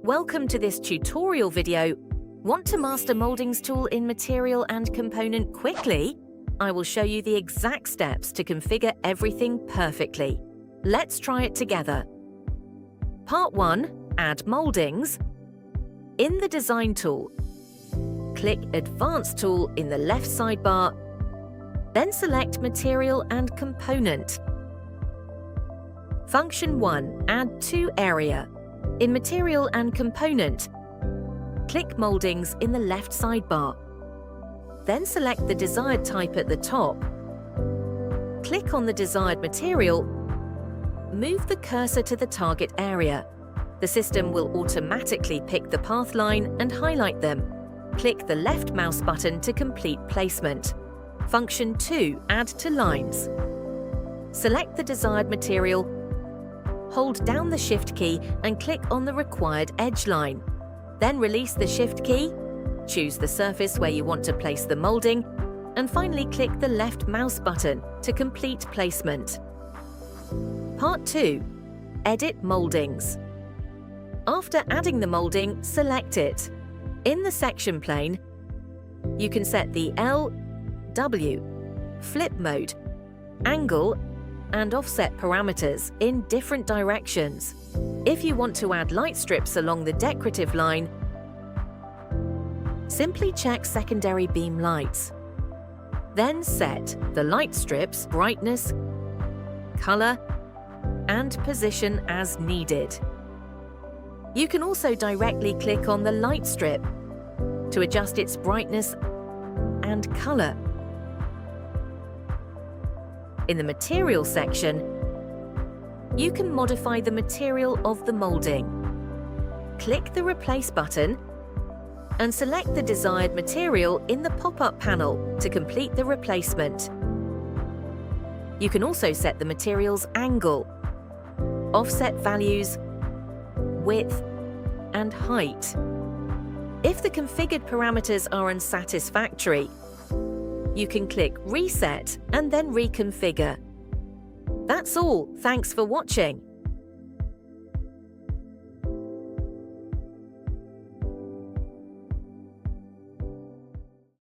Welcome to this tutorial video. Want to master Moldings tool in material and component quickly? I will show you the exact steps to configure everything perfectly. Let's try it together. Part 1. Add Moldings. In the Design tool, click Advanced tool in the left sidebar, then select Material and Component. Function 1. Add to area. In Material and Component, click Moldings in the left sidebar. Then select the desired type at the top. Click on the desired material. Move the cursor to the target area. The system will automatically pick the path line and highlight them. Click the left mouse button to complete placement. Function 2. Add to lines. Select the desired material. Hold down the Shift key and click on the required edge line. Then release the Shift key, choose the surface where you want to place the molding, and finally click the left mouse button to complete placement. Part 2. Edit Moldings. After adding the molding, select it. In the section plane, you can set the L, W, flip mode, angle, and offset parameters in different directions. If you want to add light strips along the decorative line, simply check secondary beam lights. Then set the light strips brightness, color, and position as needed. You can also directly click on the light strip to adjust its brightness and color. In the Material section, you can modify the material of the molding. Click the Replace button and select the desired material in the pop-up panel to complete the replacement. You can also set the material's angle, offset values, width, and height. If the configured parameters are unsatisfactory, you can click Reset and then reconfigure. That's all. Thanks for watching.